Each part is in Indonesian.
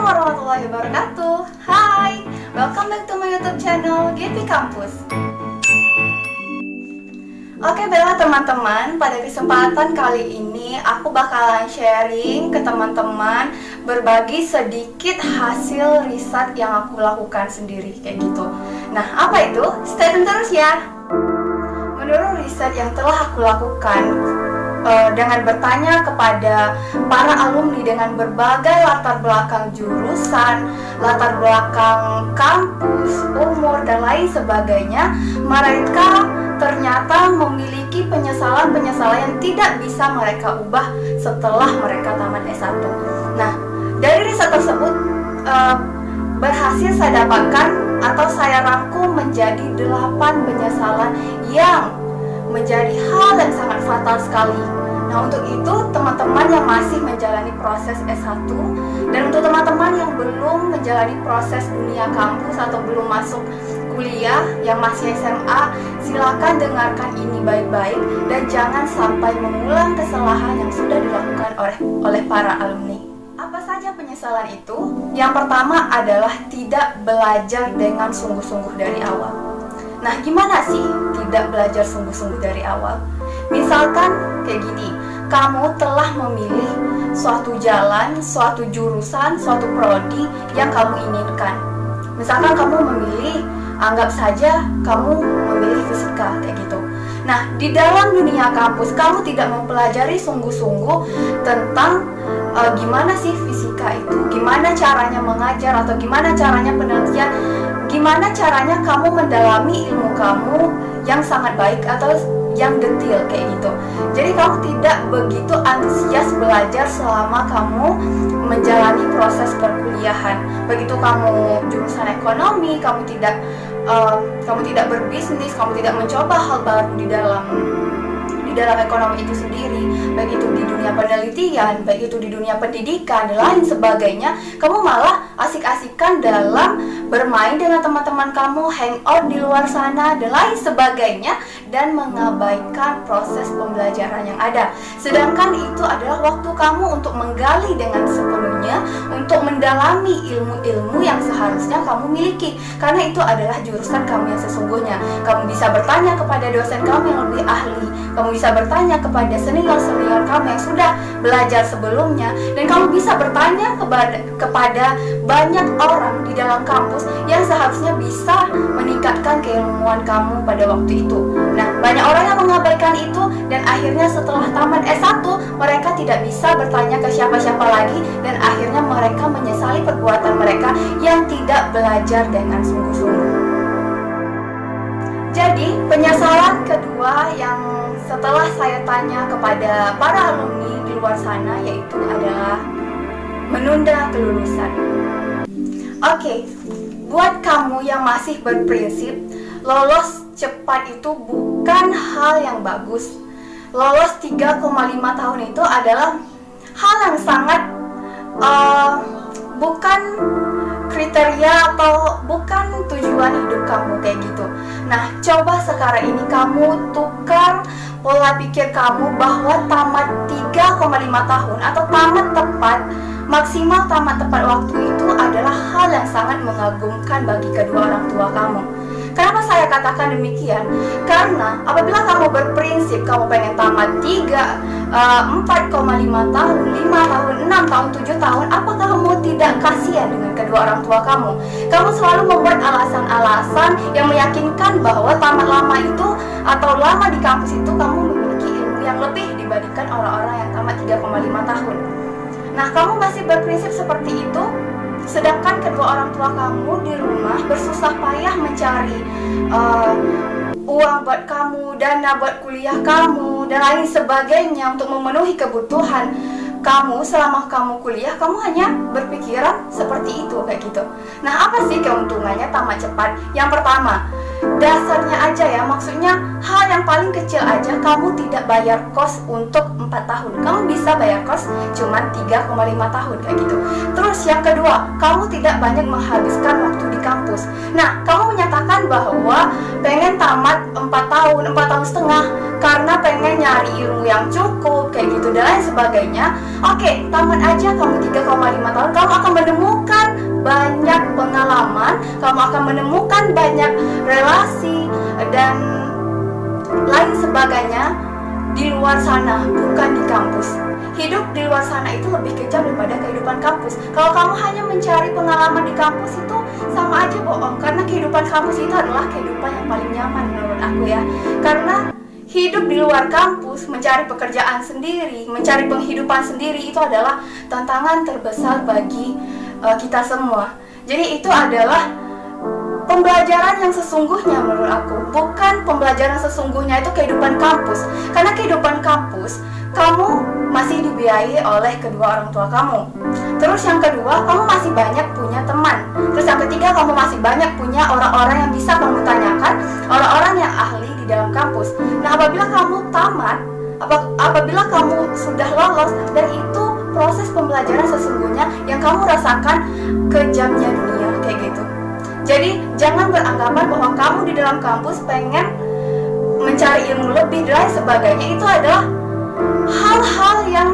warahmatullahi wabarakatuh. Hai, welcome back to my YouTube channel GP Kampus. Oke, baiklah teman-teman, pada kesempatan kali ini aku bakalan sharing ke teman-teman, berbagi sedikit hasil riset yang aku lakukan sendiri kayak gitu. Nah, apa itu? Stay tune terus ya. Menurut riset yang telah aku lakukan, dengan bertanya kepada para alumni dengan berbagai latar belakang jurusan, latar belakang kampus, umur, dan lain sebagainya, mereka ternyata memiliki penyesalan-penyesalan yang tidak bisa mereka ubah setelah mereka tamat S1. Nah, dari riset tersebut berhasil saya dapatkan atau saya rangkum menjadi 8 penyesalan yang menjadi hal yang sangat fatal sekali. Nah, untuk itu teman-teman yang masih menjalani proses S1 dan untuk teman-teman yang belum menjalani proses dunia kampus atau belum masuk kuliah yang masih SMA, silakan dengarkan ini baik-baik dan jangan sampai mengulang kesalahan yang sudah dilakukan oleh para alumni. Apa saja penyesalan itu? Yang pertama adalah tidak belajar dengan sungguh-sungguh dari awal. Nah, gimana sih tidak belajar sungguh-sungguh dari awal? Misalkan kayak gini, kamu telah memilih suatu jalan, suatu jurusan, suatu prodi yang kamu inginkan. Misalkan kamu memilih, anggap saja kamu memilih fisika kayak gitu. Nah, di dalam dunia kampus kamu tidak mempelajari sungguh-sungguh tentang gimana sih fisika itu, gimana caranya mengajar atau gimana caranya penelitian, gimana caranya kamu mendalami ilmu kamu yang sangat baik atau yang detail kayak gitu. Jadi kamu tidak begitu antusias belajar selama kamu menjalani proses perkuliahan. Begitu kamu jurusan ekonomi, kamu tidak berbisnis, kamu tidak mencoba hal baru di dalam ekonomi itu sendiri, baik itu di dunia penelitian, baik itu di dunia pendidikan, dan lain sebagainya, kamu malah asik-asikan dalam bermain dengan teman-teman kamu, hangout di luar sana, dan lain sebagainya, dan mengabaikan proses pembelajaran yang ada. Sedangkan itu adalah waktu kamu untuk menggali dengan sepenuhnya, untuk mendalami ilmu-ilmu yang seharusnya kamu miliki, karena itu adalah jurusan kamu yang sesungguhnya. Kamu bisa bertanya kepada dosen kamu yang lebih ahli, kamu bisa bertanya kepada senior-senior kamu yang sudah belajar sebelumnya, dan kamu bisa bertanya kepada banyak orang di dalam kampus yang seharusnya bisa meningkatkan keilmuan kamu pada waktu itu. Nah, banyak orang yang mengabaikan itu dan akhirnya setelah tamat S1 mereka tidak bisa bertanya ke siapa-siapa lagi dan akhirnya mereka menyesali perbuatan mereka yang tidak belajar dengan sungguh-sungguh. Jadi, penyesalan kedua yang setelah saya tanya kepada para alumni di luar sana yaitu adalah menunda kelulusan. Oke, buat kamu yang masih berprinsip lolos cepat itu bukan hal yang bagus. Lolos 3,5 tahun itu adalah hal yang sangat bukan kriteria atau bukan tujuan hidup kamu kayak gitu. Nah, coba sekarang ini kamu tukar pola pikir kamu bahwa tamat 3,5 tahun atau tamat tepat, maksimal tamat tepat waktu itu adalah hal yang sangat mengagumkan bagi kedua orang tua kamu. Kenapa saya katakan demikian? Karena apabila kamu berprinsip kamu pengen tamat 4,5 tahun, 5 tahun, 6 tahun, 7 tahun, apakah kamu tidak kasihan dengan kedua orang tua kamu? Kamu selalu membuat alasan-alasan yang meyakinkan bahwa tamat lama itu atau lama di kampus itu kamu memiliki ilmu yang lebih dibandingkan orang-orang yang tamat 3,5 tahun. Nah, kamu masih berprinsip seperti itu, sedangkan kedua orang tua kamu di rumah bersusah payah mencari uang buat kamu, dana buat kuliah kamu, dan lain sebagainya untuk memenuhi kebutuhan kamu selama kamu kuliah. Kamu hanya berpikiran seperti itu kayak gitu. Nah, apa sih keuntungannya tamat cepat? Yang pertama, dasarnya aja ya, maksudnya hal yang paling kecil aja, kamu tidak bayar kos untuk 4 tahun, kamu bisa bayar kos cuma 3,5 tahun kayak gitu. Terus yang kedua, kamu tidak banyak menghabiskan waktu di kampus. Nah, kamu menyatakan bahwa pengen tamat 4 tahun setengah karena pengen nyari ilmu yang cukup kayak gitu dan lain sebagainya. Oke, tamat aja kamu 3,5 tahun, kamu akan menemukan banyak pengalaman, kamu akan menemukan banyak relasi dan lain sebagainya di luar sana, bukan di kampus. Hidup di luar sana itu lebih kejam daripada kehidupan kampus. Kalau kamu hanya mencari pengalaman di kampus itu sama aja bohong, karena kehidupan kampus itu adalah kehidupan yang paling nyaman menurut aku ya. Karena hidup di luar kampus, mencari pekerjaan sendiri, mencari penghidupan sendiri itu adalah tantangan terbesar bagi kita semua. Jadi itu adalah pembelajaran yang sesungguhnya menurut aku, bukan pembelajaran sesungguhnya itu kehidupan kampus. Karena kehidupan kampus, kamu masih dibiayai oleh kedua orang tua kamu. Terus yang kedua, kamu masih banyak punya teman. Terus yang ketiga, kamu masih banyak punya orang-orang yang bisa kamu tanyakan, orang-orang yang ahli di dalam kampus. Nah, apabila kamu tamat, apabila kamu sudah lolos, dan itu proses pembelajaran sesungguhnya yang kamu rasakan kejamnya dunia kayak gitu. Jadi jangan beranggapan bahwa kamu di dalam kampus pengen mencari ilmu lebih dan lain sebagainya. Itu adalah hal-hal yang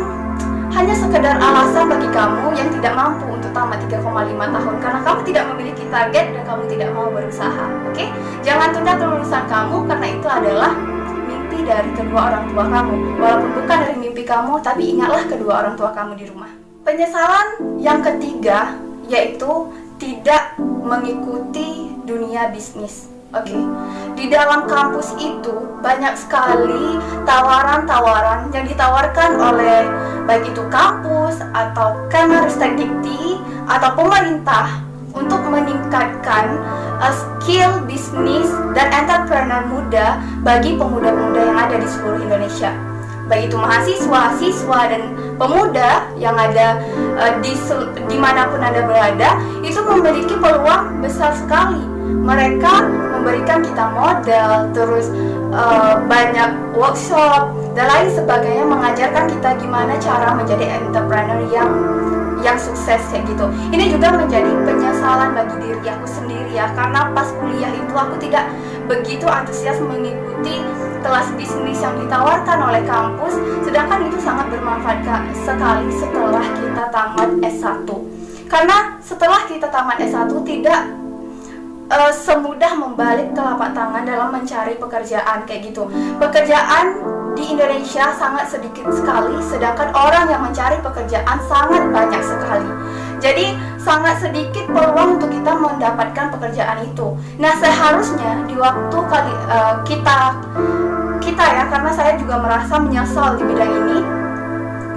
hanya sekedar alasan bagi kamu yang tidak mampu untuk tamat 3,5 tahun karena kamu tidak memiliki target dan kamu tidak mau berusaha. Oke? Jangan tunda kelulusan kamu karena itu adalah mimpi dari kedua orang tua kamu. Walaupun bukan dari mimpi kamu, tapi ingatlah kedua orang tua kamu di rumah. Penyesalan yang ketiga yaitu tidak mengikuti dunia bisnis. Oke, di dalam kampus itu banyak sekali tawaran-tawaran yang ditawarkan oleh baik itu kampus atau Kemenristek Dikti atau pemerintah untuk meningkatkan skill bisnis dan entrepreneur muda bagi pemuda-pemuda yang ada di seluruh Indonesia. Baik itu mahasiswa, siswa, dan pemuda yang ada dimanapun Anda berada, itu memiliki peluang besar sekali. Mereka memberikan kita modal, terus banyak workshop dan lain sebagainya, mengajarkan kita gimana cara menjadi entrepreneur yang sukses kayak gitu. Ini juga menjadi penyesalan bagi diri aku sendiri ya, karena pas kuliah itu aku tidak begitu antusias mengikuti kelas bisnis yang ditawarkan oleh kampus, sedangkan itu sangat bermanfaat sekali setelah kita tamat S1. Karena setelah kita tamat S1 tidak semudah membalik telapak tangan dalam mencari pekerjaan kayak gitu. Pekerjaan di Indonesia sangat sedikit sekali, sedangkan orang yang mencari pekerjaan sangat banyak sekali. Jadi sangat sedikit peluang untuk kita mendapatkan pekerjaan itu. Nah, seharusnya di waktu kita ya, karena saya juga merasa menyesal di bidang ini,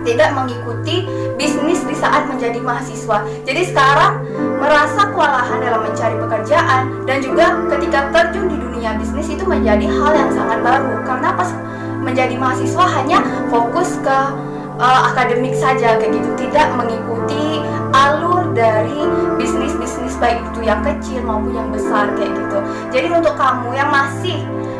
tidak mengikuti bisnis di saat menjadi mahasiswa. Jadi sekarang merasa kewalahan dalam mencari pekerjaan, dan juga ketika terjun di dunia bisnis itu menjadi hal yang sangat baru. Karena pas menjadi mahasiswa hanya fokus ke akademik saja kayak gitu, tidak mengikuti alur dari bisnis-bisnis baik itu yang kecil maupun yang besar kayak gitu. Jadi untuk kamu yang masih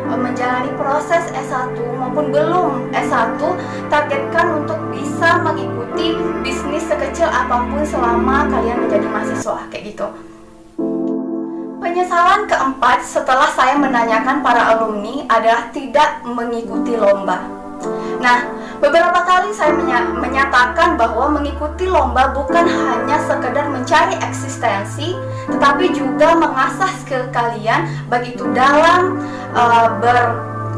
menjalani proses S1 maupun belum S1, targetkan untuk bisa mengikuti bisnis sekecil apapun selama kalian menjadi mahasiswa kayak gitu. Penyesalan keempat setelah saya menanyakan para alumni adalah tidak mengikuti lomba. Nah, beberapa kali saya menyatakan bahwa mengikuti lomba bukan hanya sekedar mencari eksistensi, tetapi juga mengasah skill kalian, baik itu dalam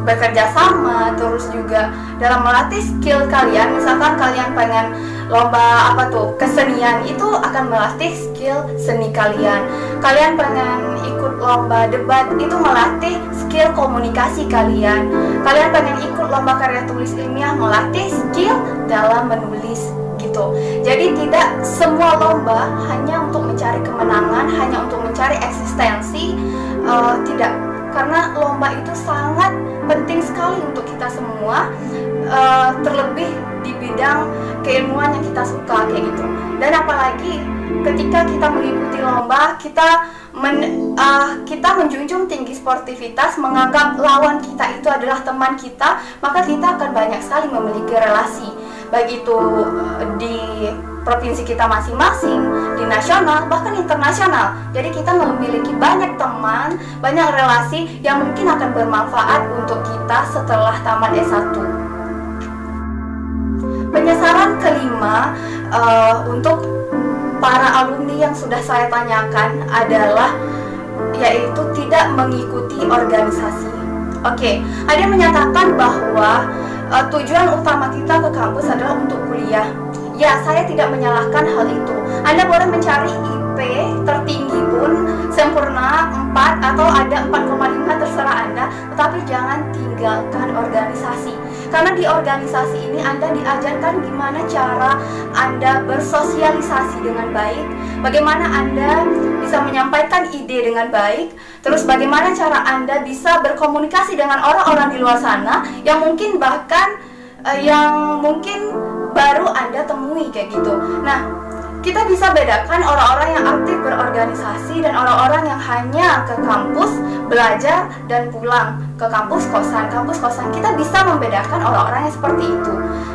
bekerja sama, terus juga dalam melatih skill kalian. Misalkan kalian pengen lomba kesenian, itu akan melatih skill seni kalian. Kalian pengen ikut lomba debat, itu melatih skill komunikasi kalian. Kalian pengen ikut lomba karya tulis ilmiah, melatih skill dalam menulis gitu. Jadi tidak semua lomba hanya untuk mencari kemenangan, hanya untuk mencari eksistensi, tidak. Karena lomba itu sangat penting sekali untuk kita semua. terlebih di bidang keilmuan yang kita suka kayak gitu. Dan apalagi ketika kita mengikuti lomba, kita menjunjung tinggi sportivitas, menganggap lawan kita itu adalah teman kita, maka kita akan banyak sekali memiliki relasi, baik itu di provinsi kita masing-masing, di nasional, bahkan internasional. Jadi kita memiliki banyak teman, banyak relasi yang mungkin akan bermanfaat untuk kita setelah tamat S1. Penyesalan kelima untuk para alumni yang sudah saya tanyakan adalah yaitu tidak mengikuti organisasi. Oke, ada yang menyatakan bahwa tujuan utama kita ke kampus adalah untuk kuliah. Ya, saya tidak menyalahkan hal itu. Anda boleh mencari IP tertinggi pun sempurna 4 atau ada 4,5 terserah Anda, tetapi jangan tinggalkan organisasi. Karena di organisasi ini Anda diajarkan gimana cara Anda bersosialisasi dengan baik, bagaimana Anda bisa menyampaikan ide dengan baik, terus bagaimana cara Anda bisa berkomunikasi dengan orang-orang di luar sana yang mungkin baru Anda temui kayak gitu. Nah, kita bisa bedakan orang-orang yang aktif berorganisasi dan orang-orang yang hanya ke kampus belajar dan pulang ke kampus kosan. Kita bisa membedakan orang-orang yang seperti itu.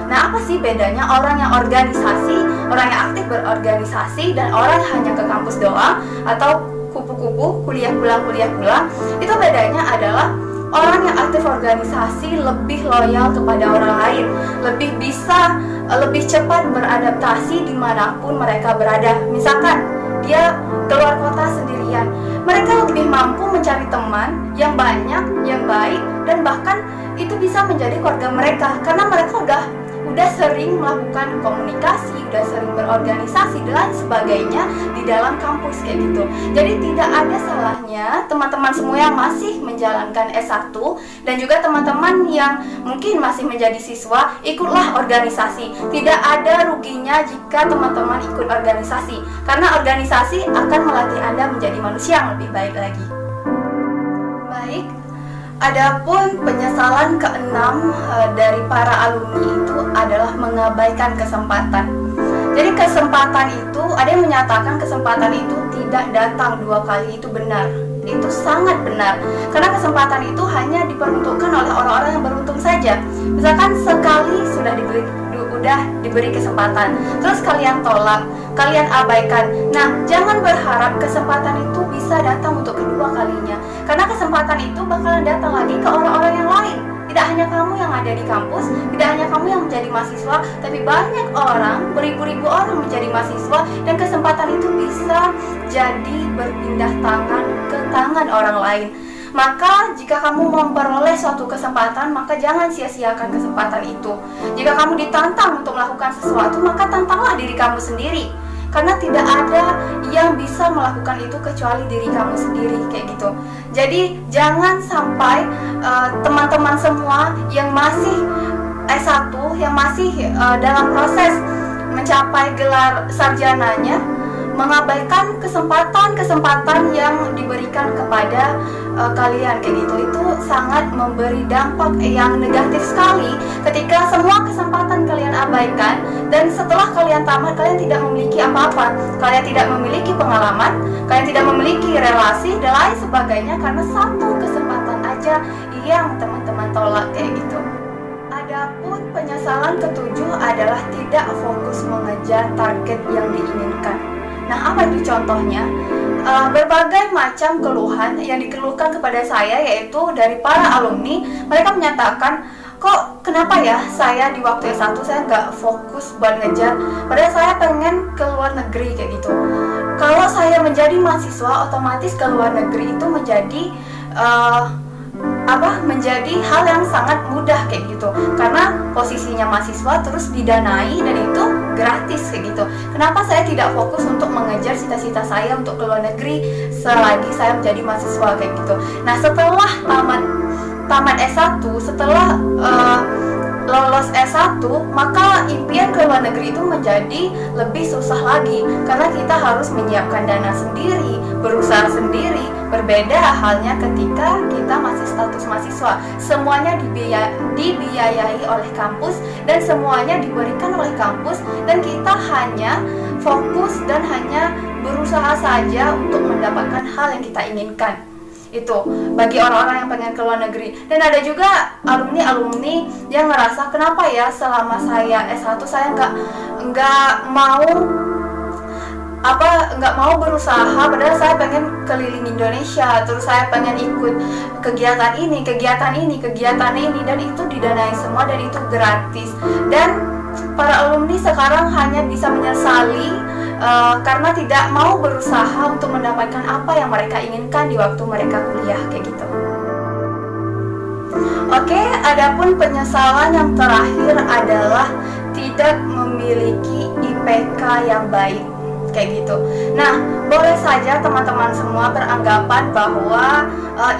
Nah, apa sih bedanya orang yang organisasi, orang yang aktif berorganisasi, dan orang yang hanya ke kampus doang atau kupu-kupu kuliah pulang? Itu bedanya adalah orang yang aktif organisasi lebih loyal kepada orang lain, lebih cepat beradaptasi dimanapun mereka berada. Misalkan dia keluar kota sendirian, mereka lebih mampu mencari teman yang banyak, yang baik, dan bahkan itu bisa menjadi keluarga mereka karena mereka udah sering melakukan komunikasi, udah sering berorganisasi dan sebagainya di dalam kampus kayak gitu. Jadi tidak ada salahnya teman-teman semua yang masih menjalankan S1 dan juga teman-teman yang mungkin masih menjadi siswa, ikutlah organisasi. Tidak ada ruginya jika teman-teman ikut organisasi, karena organisasi akan melatih Anda menjadi manusia yang lebih baik lagi. Baik, adapun penyesalan keenam dari para alumni itu adalah mengabaikan kesempatan. Jadi kesempatan itu, ada yang menyatakan kesempatan itu tidak datang 2 kali, itu benar. Itu sangat benar. Karena kesempatan itu hanya diperuntukkan oleh orang-orang yang beruntung saja. Misalkan sekali sudah diberi kesempatan, terus kalian tolak, kalian abaikan. Nah, jangan berharap kesempatan itu bisa datang untuk kedua kalinya, karena kesempatan itu bakalan datang lagi ke orang-orang yang lain. Tidak hanya kamu yang ada di kampus, tidak hanya kamu yang menjadi mahasiswa, tapi banyak orang, beribu-ribu orang menjadi mahasiswa, dan kesempatan itu bisa jadi berpindah tangan ke tangan orang lain. Maka jika kamu memperoleh suatu kesempatan, maka jangan sia-siakan kesempatan itu. Jika kamu ditantang untuk melakukan sesuatu, maka tantanglah diri kamu sendiri. Karena tidak ada yang bisa melakukan itu kecuali diri kamu sendiri, kayak gitu. Jadi jangan sampai teman-teman semua yang masih S1, yang masih dalam proses mencapai gelar sarjananya, mengabaikan kesempatan yang diberikan kepada kalian kayak gitu. Itu sangat memberi dampak yang negatif sekali ketika semua kesempatan kalian abaikan dan setelah kalian tamat kalian tidak memiliki apa-apa, kalian tidak memiliki pengalaman, kalian tidak memiliki relasi dan lain sebagainya karena satu kesempatan aja yang teman-teman tolak kayak gitu. Adapun penyesalan ketujuh adalah tidak fokus mengejar target yang diinginkan. Nah, apa itu contohnya? Berbagai macam keluhan yang dikeluhkan kepada saya, yaitu dari para alumni. Mereka menyatakan, kok kenapa ya saya di waktu S1 saya nggak fokus buat ngejar, padahal saya pengen ke luar negeri kayak gitu. Kalau saya menjadi mahasiswa, otomatis ke luar negeri itu menjadi hal yang sangat mudah kayak gitu, karena posisinya mahasiswa terus didanai dan itu gratis kayak gitu. Kenapa saya tidak fokus untuk mengejar cita-cita saya untuk ke luar negeri selagi saya menjadi mahasiswa kayak gitu. Nah, setelah tamat S1, setelah lolos S1, maka impian ke luar negeri itu menjadi lebih susah lagi karena kita harus menyiapkan dana sendiri, berusaha sendiri, Berbeda halnya ketika kita masih status mahasiswa. Semuanya dibiayai oleh kampus dan semuanya diberikan oleh kampus, dan kita hanya fokus dan hanya berusaha saja untuk mendapatkan hal yang kita inginkan. Itu bagi orang-orang yang pengen ke luar negeri. Dan ada juga alumni-alumni yang ngerasa, kenapa ya selama saya S1 saya nggak mau berusaha, padahal saya pengen keliling Indonesia, terus saya pengen ikut kegiatan ini, dan itu didanai semua dan itu gratis. Dan para alumni sekarang hanya bisa menyesali karena tidak mau berusaha untuk mendapatkan apa yang mereka inginkan di waktu mereka kuliah, kayak gitu. Oke, adapun penyesalan yang terakhir adalah tidak memiliki IPK yang baik, kayak gitu. Nah, boleh saja teman-teman semua beranggapan bahwa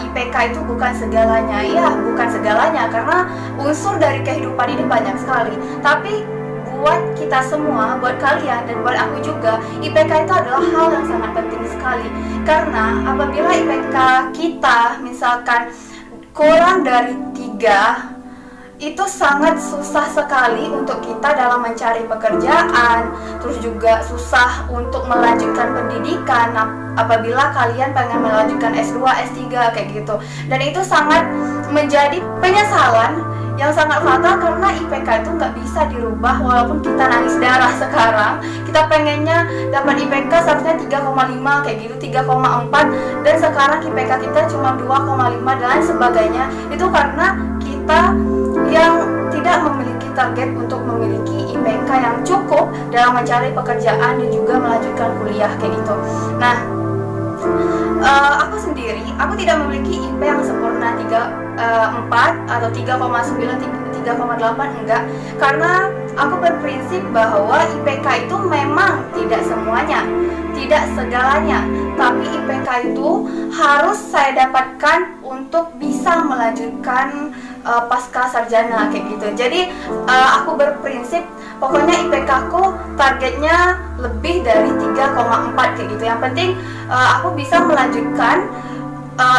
IPK itu bukan segalanya. Ya, bukan segalanya, karena unsur dari kehidupan ini banyak sekali. Tapi buat kita semua, buat kalian dan buat aku juga, IPK itu adalah hal yang sangat penting sekali. Karena apabila IPK kita misalkan kurang dari 3, itu sangat susah sekali untuk kita dalam mencari pekerjaan, terus juga susah untuk melanjutkan pendidikan apabila kalian pengen melanjutkan S2, S3, kayak gitu. Dan itu sangat menjadi penyesalan yang sangat fatal, karena IPK itu nggak bisa dirubah. Walaupun kita nangis darah sekarang, kita pengennya dapat IPK seharusnya 3,5 kayak gitu, 3,4, dan sekarang IPK kita cuma 2,5 dan sebagainya. Itu karena kita yang tidak memiliki target untuk memiliki IPK yang cukup dalam mencari pekerjaan dan juga melanjutkan kuliah, kayak gitu. Nah, aku sendiri, aku tidak memiliki IP yang sempurna 4 atau 3,9, 3,8, enggak. Karena aku berprinsip bahwa IPK itu memang tidak semuanya, tidak segalanya, tapi IPK itu harus saya dapatkan untuk bisa melanjutkan pasca sarjana, kayak gitu. Jadi aku berprinsip pokoknya IPK aku targetnya lebih dari 3,4 kayak gitu. Yang penting aku bisa melanjutkan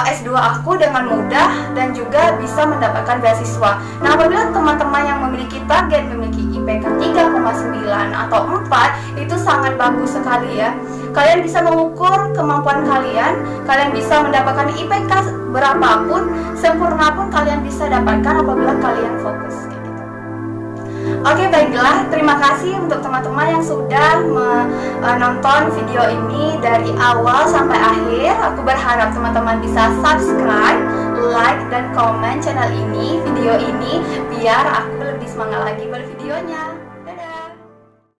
S2 aku dengan mudah dan juga bisa mendapatkan beasiswa. Nah, apabila teman-teman yang memiliki target memiliki IPK 3,9 atau 4, itu sangat bagus sekali ya. Kalian bisa mengukur kemampuan kalian, kalian bisa mendapatkan IPK berapapun, sempurna pun kalian bisa dapatkan apabila kalian fokus. Oke, baiklah, terima kasih untuk teman-teman yang sudah menonton video ini dari awal sampai akhir. Aku berharap teman-teman bisa subscribe, like, dan komen channel ini, video ini, biar aku lebih semangat lagi bervideonya.